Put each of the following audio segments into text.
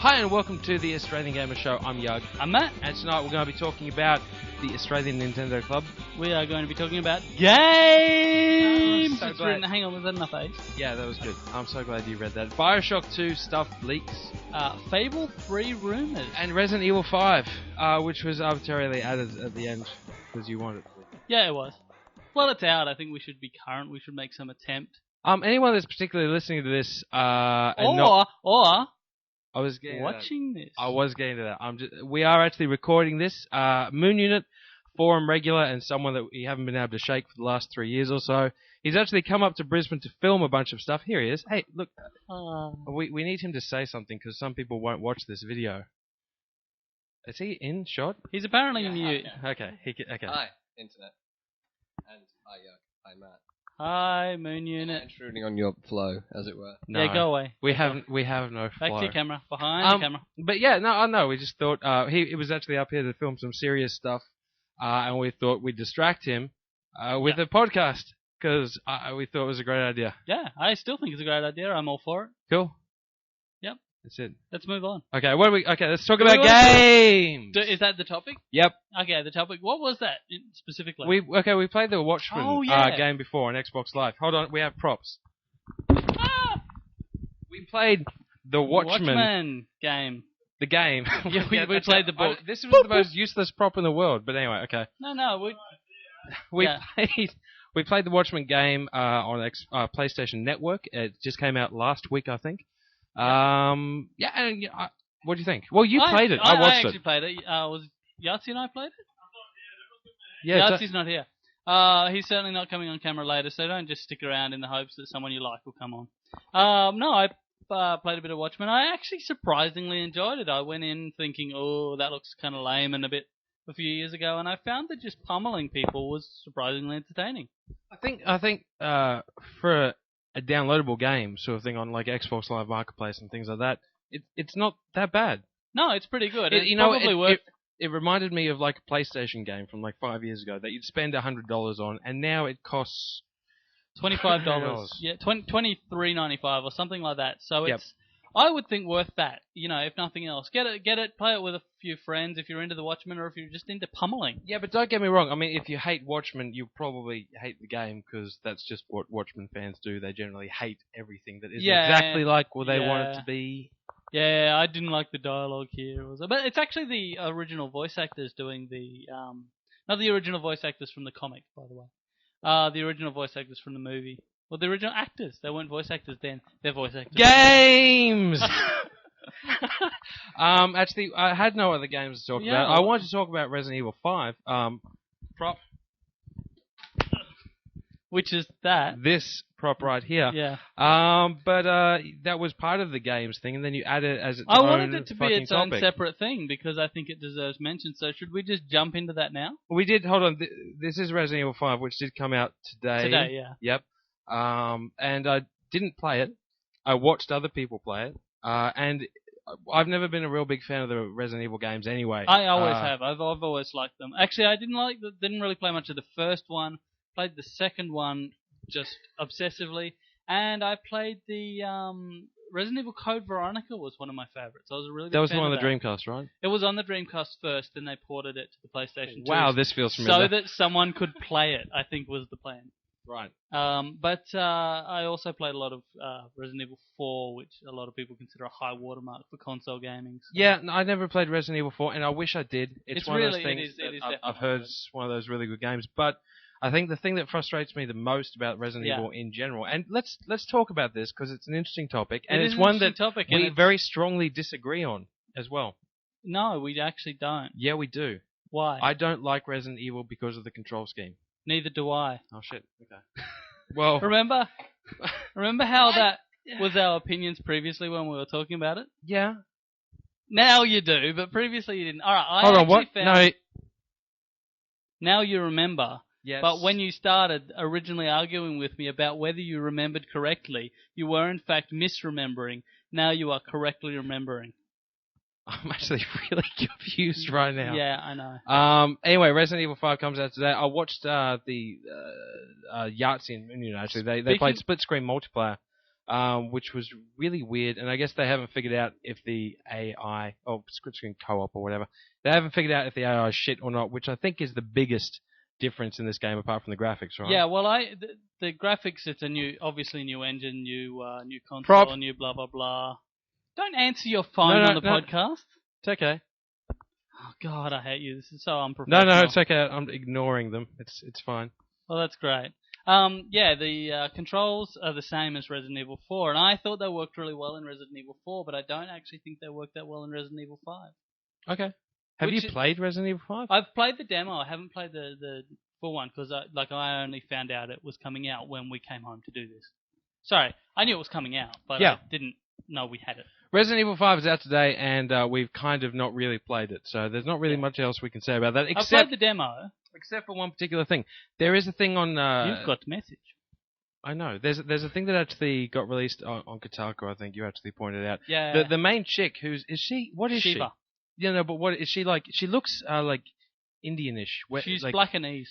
Hi and welcome to the Australian Gamer Show. I'm Yug. I'm Matt. And tonight we're going to be talking about the Australian Nintendo Club. We are going to be talking about games! So It's written, hang on, was that enough A's? Yeah, that was good. I'm so glad you read that. Bioshock 2 stuff leaks. Fable 3 rumours. And Resident Evil 5, which was arbitrarily added at the end because you wanted it to. Yeah, it was. Well, it's out. I think we should be current. We should make some attempt. Anyone that's particularly listening to this, I was getting watching this. I was getting to that. We are actually recording this. Moon Unit, forum regular, and someone that we haven't been able to shake for the last 3 years or so. He's actually come up to Brisbane to film a bunch of stuff. Here he is. Hey, look. We need him to say something because some people won't watch this video. Is he in shot? He's apparently mute. Okay. Okay. Hi, Internet. And hi, Hi, Matt. Hi, Moon Unit. Intruding on your flow, as it were. No. Yeah, go away. We have no flow. Back to your camera. Behind the camera. But yeah, no. We just thought he was actually up here to film some serious stuff, and we thought we'd distract him with a podcast because we thought it was a great idea. Yeah, I still think it's a great idea. I'm all for it. Cool. Yep. That's it. Let's move on. Okay, let's talk about games. Is that the topic? Yep. Okay, the topic. What was that specifically? We played the Watchmen game before on Xbox Live. Hold on, we have props. We played the Watchmen game. The game. Yeah, we played the book. This was the most useless prop in the world, but anyway, okay. No, we played the Watchmen game on PlayStation Network. It just came out last week, I think. And what do you think? Well, you played it. I watched it. I actually played it. Was Yahtzee and I played it? Yeah, Yahtzee's not here. He's certainly not coming on camera later, so don't just stick around in the hopes that someone you like will come on. No, I played a bit of Watchmen. I actually surprisingly enjoyed it. I went in thinking, oh, that looks kind of lame and a few years ago, and I found that just pummeling people was surprisingly entertaining. I think for a downloadable game sort of thing on like Xbox Live Marketplace and things like that, it's not that bad. No, it's pretty good. It reminded me of like a PlayStation game from like 5 years ago that you'd spend $100 on, and now it costs $25. Yeah, $23.95 or something like that. So it's, I would think, worth that. You know, if nothing else, get it, play it with a few friends if you're into the Watchmen or if you're just into pummeling. Yeah, but don't get me wrong. I mean, if you hate Watchmen, you probably hate the game because that's just what Watchmen fans do. They generally hate everything that isn't exactly like what they want it to be. Yeah, I didn't like the dialogue here. But it's actually the original voice actors doing the... not the original voice actors from the comic, by the way. The original voice actors from the movie. Well, the original actors. They weren't voice actors then. They're voice actors. Games! Actually, I had no other games to talk about. I wanted to talk about Resident Evil 5. Prop. Which is that. This prop right here. Yeah. But that was part of the games thing, and then you added it as its own own wanted it to be its own topic. separate thing, because I think it deserves mention. So should we just jump into that now? We did. Hold on. This is Resident Evil 5, which did come out today. Today, yeah. Yep. And I didn't play it. I watched other people play it. And I've never been a real big fan of the Resident Evil games anyway. I always have. I've always liked them. Actually, I didn't really play much of the first one. Played the second one just obsessively, and I played the Resident Evil Code Veronica was one of my favorites. I was a really big fan of that. That was on the Dreamcast, right? It was on the Dreamcast first, then they ported it to the PlayStation 2. Wow, this feels familiar. So that someone could play it, I think was the plan. Right. But I also played a lot of Resident Evil 4, which a lot of people consider a high watermark for console gaming. So. Yeah, I never played Resident Evil 4, and I wish I did. It's one really, of those things it is that I've heard is one of those really good games. But I think the thing that frustrates me the most about Resident Evil in general, and let's talk about this because it's an interesting topic, and it's one that we very strongly disagree on as well. No, we actually don't. Yeah, we do. Why? I don't like Resident Evil because of the control scheme. Neither do I. Oh shit. Okay. Well, remember how that was our opinions previously when we were talking about it? Yeah. Now you do, but previously you didn't. All right. Hold on. What? No. Now you remember. Yes. But when you started originally arguing with me about whether you remembered correctly, you were in fact misremembering. Now you are correctly remembering. I'm actually really confused right now. Yeah, I know. Anyway, Resident Evil 5 comes out today. I watched the Yahtzee and Moon Unit, actually. They played split-screen multiplayer which was really weird. And I guess they haven't figured out if the AI, or split screen co-op or whatever, they haven't figured out if the AI is shit or not, which I think is the biggest difference in this game apart from the graphics, right? Yeah, well, the graphics, it's obviously new engine, new console, new blah, blah, blah. Don't answer your phone on the podcast. It's okay. Oh, God, I hate you. This is so unprofessional. No, it's okay. I'm ignoring them. It's fine. Well, that's great. The controls are the same as Resident Evil 4, and I thought they worked really well in Resident Evil 4, but I don't actually think they worked that well in Resident Evil 5. Okay. Have you played Resident Evil 5? I've played the demo. I haven't played the full one, because I only found out it was coming out when we came home to do this. Sorry, I knew it was coming out, but I didn't know we had it. Resident Evil 5 is out today, and we've kind of not really played it, so there's not really much else we can say about that. I've played the demo. Except for one particular thing. There is a thing on... You've got the message. I know. There's a thing that actually got released on Kotaku, I think you actually pointed out. Yeah. The main chick, what is Shiva. she? Yeah, no, but what is she like? She looks like Indianish. She's like, Blackanese.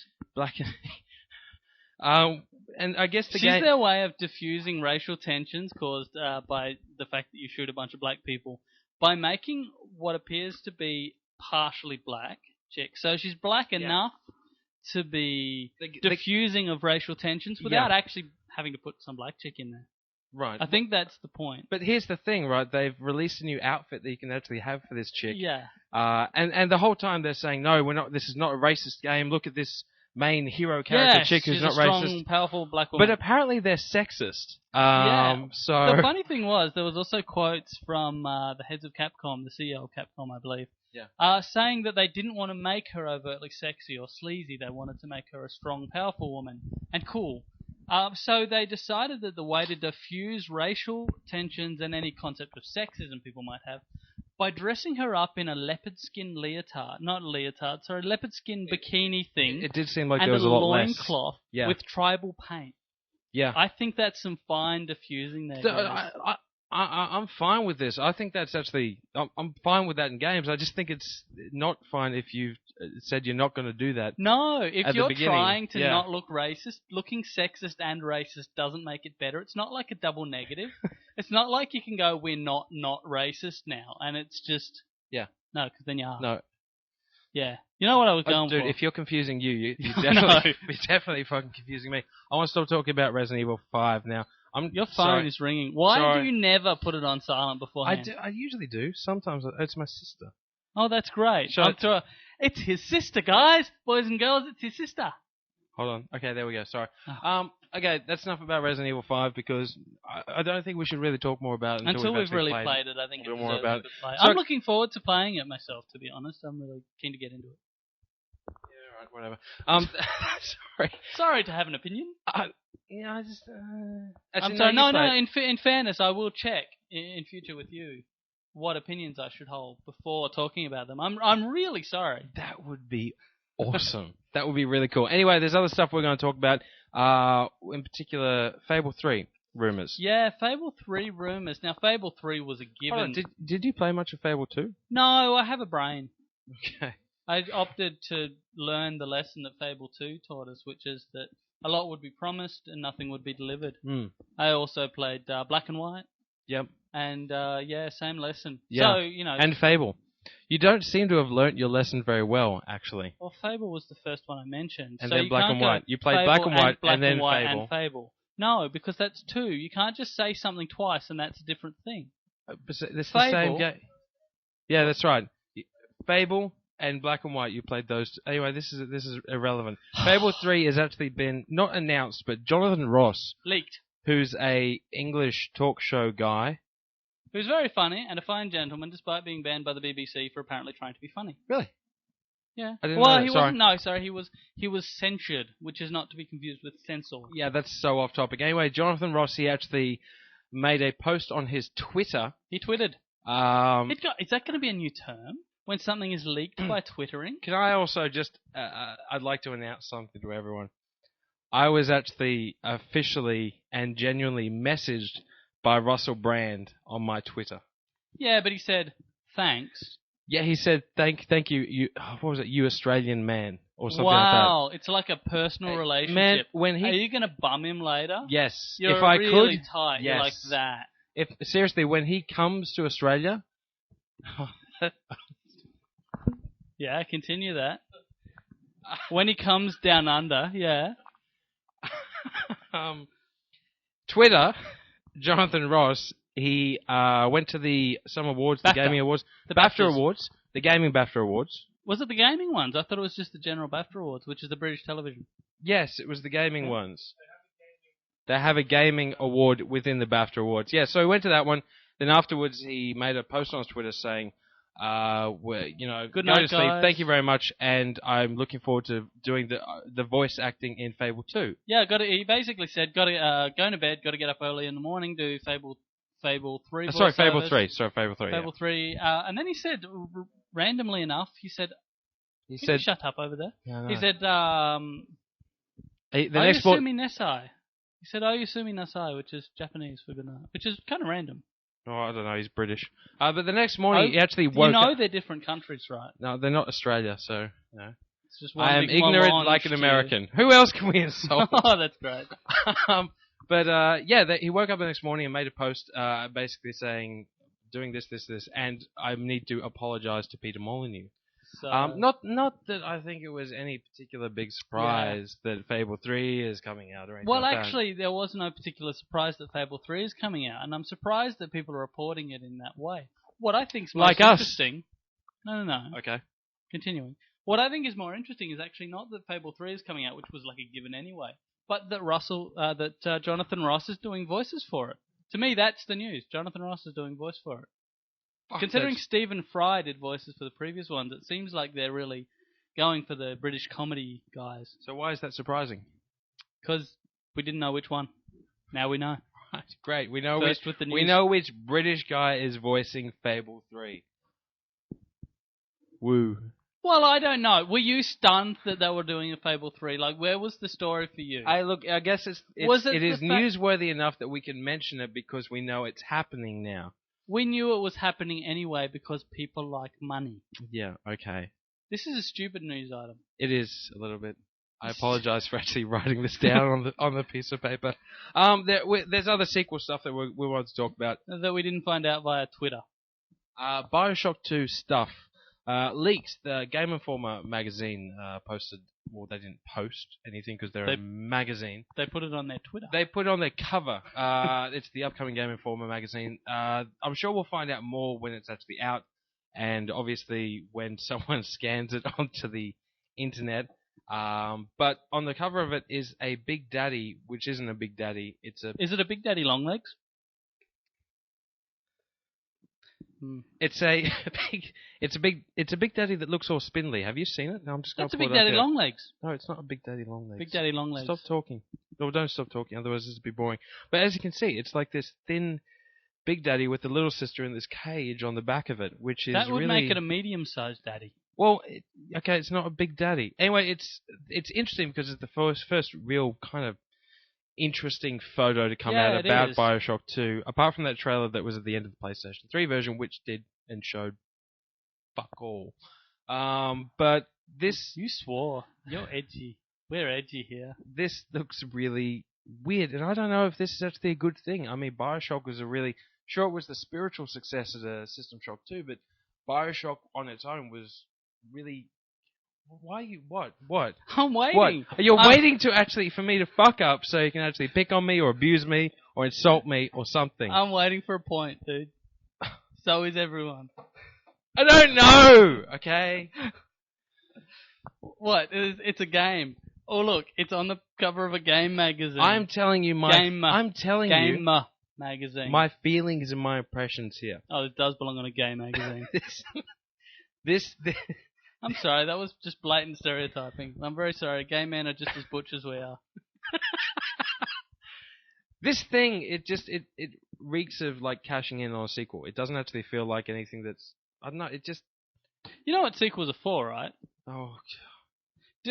and I guess She's their way of diffusing racial tensions caused by the fact that you shoot a bunch of black people by making what appears to be partially black chick. So she's black enough to be diffusing of racial tensions without actually having to put some black chick in there. Right. I think that's the point. But here's the thing, right? They've released a new outfit that you can actually have for this chick. Yeah. And the whole time they're saying, no, we're not. This is not a racist game. Look at this main hero character chick who's not strong, racist. Powerful black woman. But apparently they're sexist. So the funny thing was there was also quotes from the heads of Capcom, the CEO of Capcom, I believe. Yeah. Saying that they didn't want to make her overtly sexy or sleazy. They wanted to make her a strong, powerful woman and cool. So they decided that the way to diffuse racial tensions and any concept of sexism people might have by dressing her up in a leopard skin leopard skin bikini thing. It did seem like and there was a lot less. And a loincloth with tribal paint. Yeah. I think that's some fine diffusing there. I'm fine with this. I think that's actually... I'm fine with that in games. I just think it's not fine if you've said you're not going to do that. No, if you're trying to not look racist, looking sexist and racist doesn't make it better. It's not like a double negative. It's not like you can go, we're not racist now, and it's just... Yeah. No, because then you are. No. Yeah. You know what I was going for? Dude, if you're confusing you're definitely fucking confusing me. I want to stop talking about Resident Evil 5 now. Your phone is ringing. Why do you never put it on silent beforehand? I usually do. Sometimes it's my sister. Oh, that's great. It's his sister, guys. Boys and girls, it's his sister. Hold on. Okay, there we go. Sorry. Okay, that's enough about Resident Evil 5 because I don't think we should really talk more about it until we've really played it. I think it's more about it. I'm looking forward to playing it myself, to be honest. I'm really keen to get into it. Yeah, right, whatever. Sorry. Sorry to have an opinion. Yeah, I just... I'm sorry. No. In fairness, I will check in future with you what opinions I should hold before talking about them. I'm really sorry. That would be awesome. That would be really cool. Anyway, there's other stuff we're going to talk about. In particular, Fable 3 rumors. Yeah, Fable 3 rumors. Now, Fable 3 was a given. Did you play much of Fable 2? No, I have a brain. Okay. I opted to learn the lesson that Fable 2 taught us, which is that a lot would be promised and nothing would be delivered. I also played Black and White. Yep. And, same lesson. Yeah. So, And Fable. You don't seem to have learnt your lesson very well, actually. Well, Fable was the first one I mentioned. And so then Black and White. You played Black and White and then Fable. And Fable. No, because that's two. You can't just say something twice and that's a different thing. It's the same game. Yeah, that's right. Fable and Black and White, you played those. Anyway, this is irrelevant. Fable 3 has actually been not announced, but Jonathan Ross, leaked, who's a English talk show guy, who's very funny and a fine gentleman, despite being banned by the BBC for apparently trying to be funny. Really? Yeah. I didn't know that. He wasn't. No, sorry. He was censured, which is not to be confused with censor. Yeah, that's so off topic. Anyway, Jonathan Ross, he actually made a post on his Twitter. He tweeted. Is that going to be a new term? When something is leaked by twittering? Can I also just... I'd like to announce something to everyone. I was actually officially and genuinely messaged by Russell Brand on my Twitter. Yeah, but he said, thanks. Yeah, he said, thank you, what was it, you Australian man, or something Wow, it's like a personal like that. relationship. Man, when Are he... you going to bum him later? Yes, You're if I really could... tight. You're like Yes. that. Seriously, when he comes to Australia... Yeah, continue that. When he comes down under, yeah. Twitter, Jonathan Ross, he went to some awards, the BAFTA. gaming awards, The BAFTA BAFTAs. awards, the gaming BAFTA awards. Was it the gaming ones? I thought it was just the general BAFTA awards, which is the British television. Yes, it was the gaming ones. They have a gaming award within the BAFTA awards. Yeah, so he went to that one. Then afterwards, he made a post on his Twitter saying, Good go night, to sleep. guys. Thank you very much, and I'm looking forward to doing the voice acting in Fable 2. Yeah, he basically said, go to bed, got to get up early in the morning, do Fable 3 Sorry, Fable voiceovers. 3. Sorry, Fable 3. Fable 3. And then he said, randomly enough, he said, He "Can said, you shut up over there." Yeah, I He know. said, The next board. Oyasumi Nesai. He said, Oyasumi Nesai, which is Japanese for good night, which is kind of random. Oh, I don't know. He's British. But the next morning, he actually woke You know up. they're different countries, right? No, they're not Australia, so It's just one I am big ignorant melange like an to- American. Who else can we insult? Oh, that's great. He woke up the next morning and made a post, basically saying, doing this, and I need to apologise to Peter Molyneux. So, Not that I think it was any particular big surprise that Fable 3 is coming out or anything well, like that. actually, there was no particular surprise that Fable 3 is coming out, and I'm surprised that people are reporting it in that way. What I think is most Like us. interesting... No. Okay. Continuing. What I think is more interesting is actually not that Fable 3 is coming out, which was like a given anyway, but that Jonathan Ross is doing voices for it. To me, that's the news. Jonathan Ross is doing voice for it. Considering Stephen Fry did voices for the previous ones, it seems like they're really going for the British comedy guys. So why is that surprising? Because we didn't know which one. Now we know. Right, great. We know First with the news. we know which British guy is voicing Fable 3. Woo. Well, I don't know. Were you stunned that they were doing a Fable 3? Like, where was the story for you? I guess it is newsworthy enough that we can mention it because we know it's happening now. We knew it was happening anyway because people like money. Yeah, okay. This is a stupid news item. It is a little bit. I apologise for actually writing this down on the piece of paper. There's other sequel stuff that we wanted to talk about. That we didn't find out via Twitter. BioShock 2 stuff. Leaks. The Game Informer magazine posted. Well, they didn't post anything because they're a magazine. They put it on their Twitter. They put it on their cover. It's the upcoming Game Informer magazine. I'm sure we'll find out more when it's actually out, and obviously when someone scans it onto the internet. But on the cover of it is a Big Daddy, which isn't a Big Daddy. Is it a Big Daddy Longlegs? It's a Big Daddy that looks all spindly. Have you seen it? No, I'm just going to That's a Big Daddy Longlegs. No, it's not a Big Daddy Longlegs. Big Daddy Longlegs. Stop talking. No, don't stop talking, otherwise this will be boring. But as you can see, it's like this thin Big Daddy with the little sister in this cage on the back of it, which is that would really... make it a medium-sized daddy. Well, okay, it's not a Big Daddy. Anyway, it's interesting because it's the first real kind of interesting photo to come out about BioShock 2, apart from that trailer that was at the end of the PlayStation 3 version, which did and showed fuck all. But this... You swore. You're edgy. We're edgy here. This looks really weird, and I don't know if this is actually a good thing. I mean, BioShock was sure, it was the spiritual successor to System Shock 2, but BioShock on its own was really... Why are you... What? I'm waiting. What? You're waiting for me to fuck up so you can actually pick on me or abuse me or insult me or something. I'm waiting for a point, dude. So is everyone. I don't know, okay? What? It's a game. Oh, look, it's on the cover of a game magazine. I'm telling you Gamer magazine. My feelings and my impressions here. Oh, it does belong on a game magazine. this I'm sorry, that was just blatant stereotyping. I'm very sorry. Gay men are just as butch as we are. This thing, it reeks of like cashing in on a sequel. It doesn't actually feel like anything that's... I don't know, it just... You know what sequels are for, right? Oh,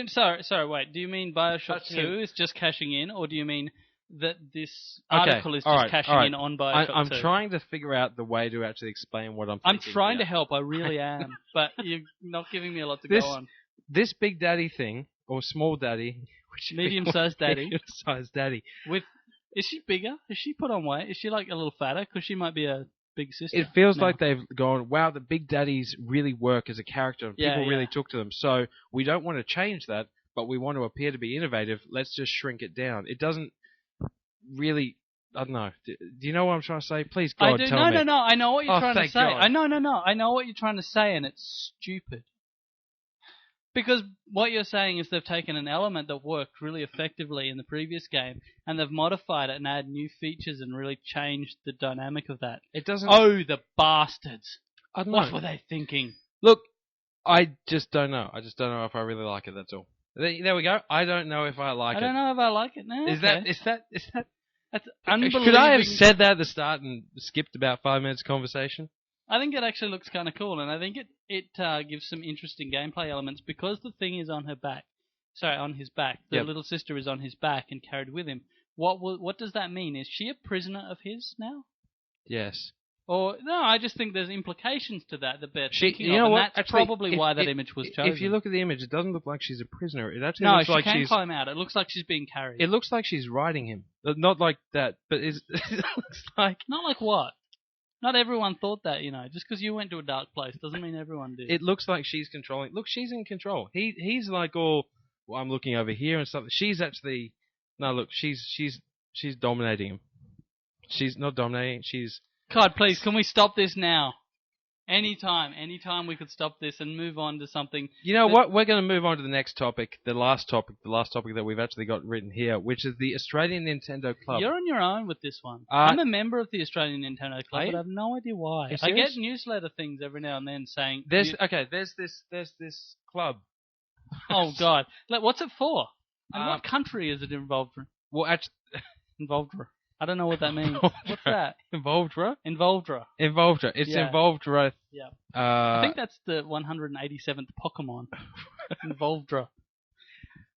Sorry, wait. Do you mean BioShock 2 is just cashing in, or do you mean that this Okay, article is just alright, cashing alright. in on Bioshock I'm 2. trying to figure out the way to actually explain what I'm I'm thinking. trying to here. help, I really am, but you're not giving me a lot to This- go on. This big daddy thing, or small daddy, Medium-sized daddy. Medium-sized daddy. Is she bigger? Has she put on weight? Is she like a little fatter? Because she might be a big sister. It feels now. like they've gone, wow, the big daddies really work as a character, and Yeah, people really yeah. took to them. So we don't want to change that, but we want to appear to be innovative. Let's just shrink it down. It doesn't really. I don't know. Do you know what I'm trying to say? Please, God, I do. tell me. No. I know what you're Oh, trying to thank say. God. No. I know what you're trying to say, and it's stupid. Because what you're saying is they've taken an element that worked really effectively in the previous game, and they've modified it and added new features and really changed the dynamic of that. It doesn't. Oh, the bastards! I don't What know. were they thinking? Look, I just don't know. I just don't know if I really like it. That's all. There we go. I don't know if I like I it. don't know if I like it now. Is that? That's unbelievable. Could I have said that at the start and skipped about 5 minutes of conversation? I think it actually looks kind of cool, and I think it gives some interesting gameplay elements because the thing is on her back. Sorry, on his back. The Yep. little sister is on his back and carried with him. What does that mean? Is she a prisoner of his now? Yes. Or no, I just think there's implications to that they're She, thinking you of, know and what? that's Actually, probably why that image was chosen. If you look at the image, it doesn't look like she's a prisoner. It actually no, looks she like can't she's. climb out. It looks like she's being carried. It looks like she's riding him. Not like that, but it looks like. Not like what? Not everyone thought that, you know. Just because you went to a dark place doesn't mean everyone did. It looks like she's controlling. Look, she's in control. He's like all. Well, I'm looking over here and stuff. She's actually. No, look, she's dominating him. She's not dominating. She's. God, please, can we stop this now? Anytime we could stop this and move on to something. You know what? We're going to move on to the next topic, the last topic that we've actually got written here, which is the Australian Nintendo Club. You're on your own with this one. I'm a member of the Australian Nintendo Club, but I have no idea why. I get newsletter things every now and then saying... There's this club. Oh, God. What's it for? And what country is it involved in? Well, actually... Involved. I don't know what that means. What's that? Involvedra? Involvedra. It's Yeah. Involvedra. Yeah. I think that's the 187th Pokemon. Involvedra.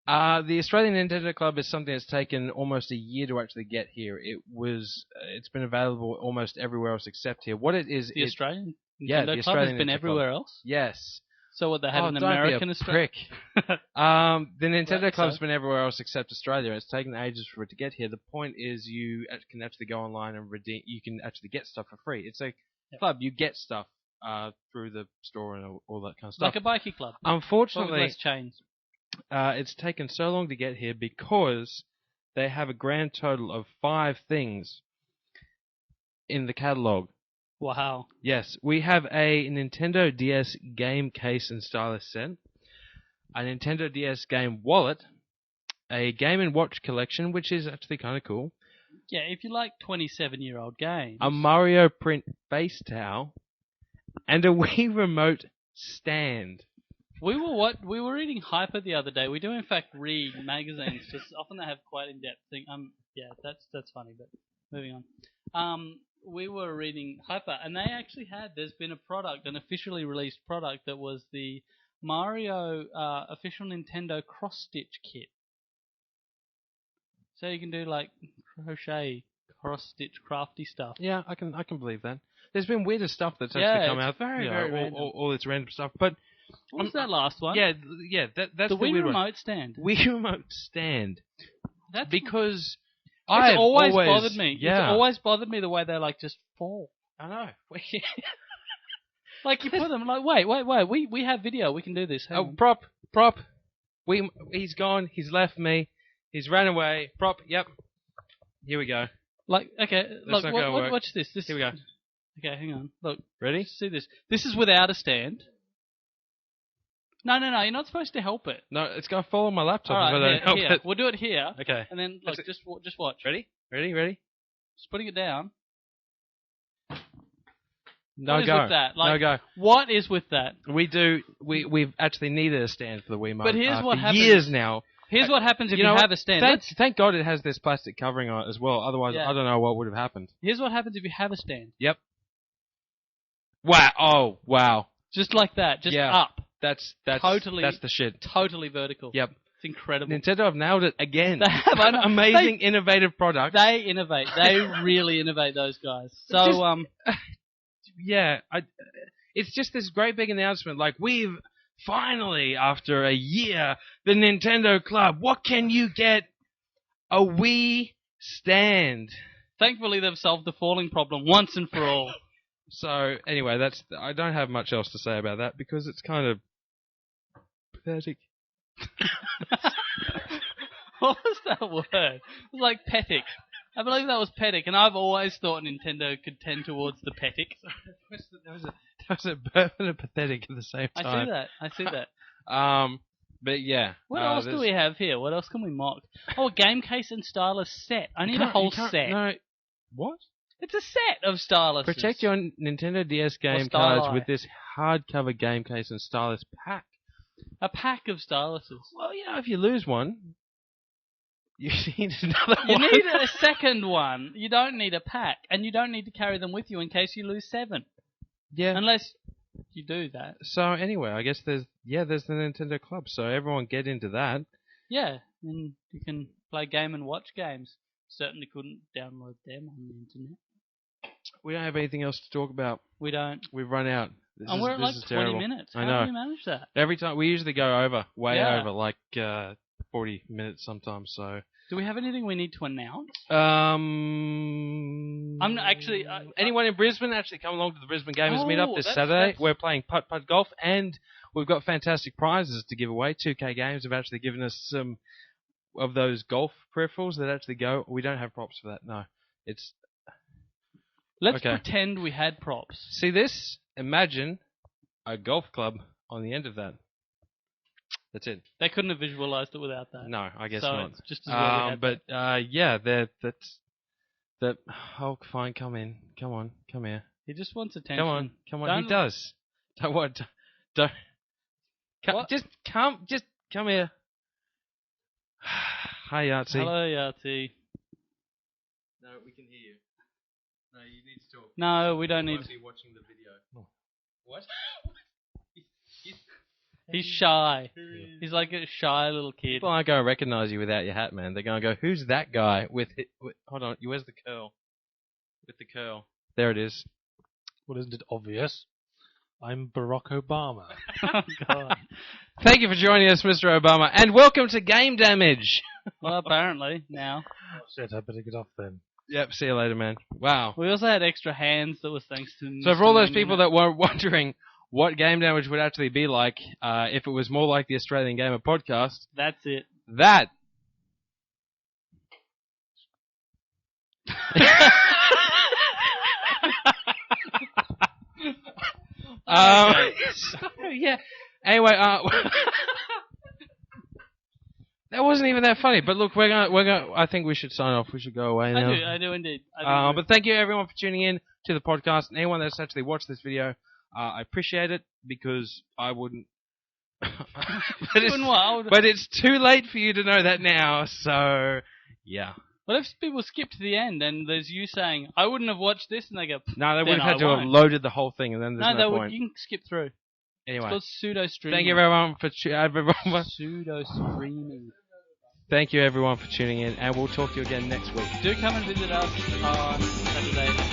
The Australian Nintendo Club is something that's taken almost a year to actually get here. It's been available almost everywhere else except here. What it is... The Australian Nintendo the Club Australian has been Nintendo everywhere Club. else? Yes. So what, they have an don't American be a Australia? prick. The Nintendo Right, Club's so- been everywhere else except Australia. It's taken ages for it to get here. The point is you can actually go online and redeem. You can actually get stuff for free. It's a club. You get stuff through the store and all that kind of stuff. Like a bikie club. But with Unfortunately, less chains. it's taken so long to get here because they have a grand total of 5 things in the catalog. Wow. Yes, we have a Nintendo DS game case and stylus set, a Nintendo DS game wallet, a Game & Watch collection, which is actually kind of cool, Yeah, if you like 27-year-old games. a Mario print face towel, and a Wii remote stand. We were reading Hyper the other day. We do in fact read magazines. Just often they have quite in-depth thing. Yeah, that's funny. But moving on. We were reading Hyper, and they actually there's been a product, an officially released product that was the Mario official Nintendo cross-stitch kit. So you can do like crochet, cross-stitch, crafty stuff. Yeah, I can believe that. There's been weirder stuff that's Yeah, actually come it's out. very, very random. all this random stuff, but What was that last one? yeah, that's the Wii weird one. remote stand. Wii remote stand. That's Because It's I've always bothered me. Yeah, It's always bothered me the way they like just fall. I know. Like you put them like, wait. We have video. We can do this. Hang Oh, on. prop. He's gone. He's left me. He's ran away. Prop. Yep. Here we go. Like, okay, look, not gonna work. watch this. Here we go. Okay, hang on. Look, Ready? see this. This is without a stand. No. You're not supposed to help it. No, it's gonna fall on my laptop All if I right, don't help here. it. We'll do it here. Okay. And then like just watch. Ready? Just putting it down. No What is go. with that? No Like, go. What is with that? We've actually needed a stand for the Wiimote. But here's what for happens- years now. Here's what happens if you know have what? a stand. Thank God it has this plastic covering on it as well. Otherwise, Yeah. I don't know what would have happened. Here's what happens if you have a stand. Yep. Wow. Oh, wow. Just like that. Just Yeah. up. That's Totally- That's the shit. Totally vertical. Yep. It's incredible. Nintendo have nailed it again. They have, I know. Amazing, innovative product. They innovate. They really innovate, those guys. So, Yeah, it's just this great big announcement. Like, we've finally, after a year, the Nintendo Club. What can you get? A Wii stand. thankfully, they've solved the falling problem once and for all. So anyway, I don't have much else to say about that because it's kind of pathetic. What was that word? It was like petic. I believe that was petic, and I've always thought Nintendo could tend towards the petic. That was a burp and a pathetic at the same time. I see that. But yeah. What else do we have here? What else can we mock? Oh, a game case and stylus set. I need a whole set. No. What? It's a set of styluses. Protect your Nintendo DS game cards with this hardcover game case and stylus pack. A pack of styluses. Well, if you lose one, you need another one. You need a second one. You don't need a pack. And you don't need to carry them with you in case you lose 7. Yeah. Unless you do that. So anyway, I guess there's the Nintendo Club. So everyone get into that. Yeah. And you can play game and watch games. Certainly couldn't download them on the internet. We don't have anything else to talk about. We don't. We've run out. And we're at like 20 terrible. minutes. I How know. do we manage that? Every time we usually go over, way Yeah. over, like 40 minutes sometimes. So. Do we have anything we need to announce? I'm actually. Anyone in Brisbane actually come along to the Brisbane Gamers Meetup this that's- Saturday. that's- We're playing putt-putt golf, and we've got fantastic prizes to give away. 2K Games have actually given us some of those golf peripherals that actually go. We don't have props for that. No, it's. Let's Okay. pretend we had props. See this? Imagine a golf club on the end of that. That's it. They couldn't have visualized it without that. No, I guess so not. it's just as well we had But that's. Oh, fine. Come in. Come on. Come here. He just wants attention. Come on. Don't- He does. Don't what? Don't. What? Just come here. Hi, Yahtzee. Hello, Yahtzee. No, we can hear you. No, you need to talk. No, we don't need. Be watching the video. What? He's shy. He's like a shy little kid. People aren't going to recognize you without your hat, man. They're going to go, "Who's that guy with hold on, where's the curl? With the curl. There it is." Well, isn't it obvious? I'm Barack Obama. Oh, God. Thank you for joining us, Mr. Obama, and welcome to Game Damage. Well, apparently, now. Oh, shit, I better get off then. Yep, see you later, man. Wow. We also had extra hands that was thanks to... So for all those people that were wondering what Game Damage would actually be like if it was more like the Australian Gamer podcast, That's it. that... So, yeah. Anyway, that wasn't even that funny. But look, we're gonna. I think we should sign off. We should go away now. I do indeed. I do. But thank you everyone for tuning in to the podcast. And anyone that's actually watched this video, I appreciate it because I wouldn't. But it's too late for you to know that now. So yeah. What if people skip to the end and there's you saying, "I wouldn't have watched this," and they go, No, they Then would have had I to have won't. loaded the whole thing, and then there's no "No, point. you can skip through." Anyway, It's called pseudo streaming. thank you everyone for Pseudo streaming. Thank you everyone for tuning in, and we'll talk to you again next week. Do come and visit us on Saturday.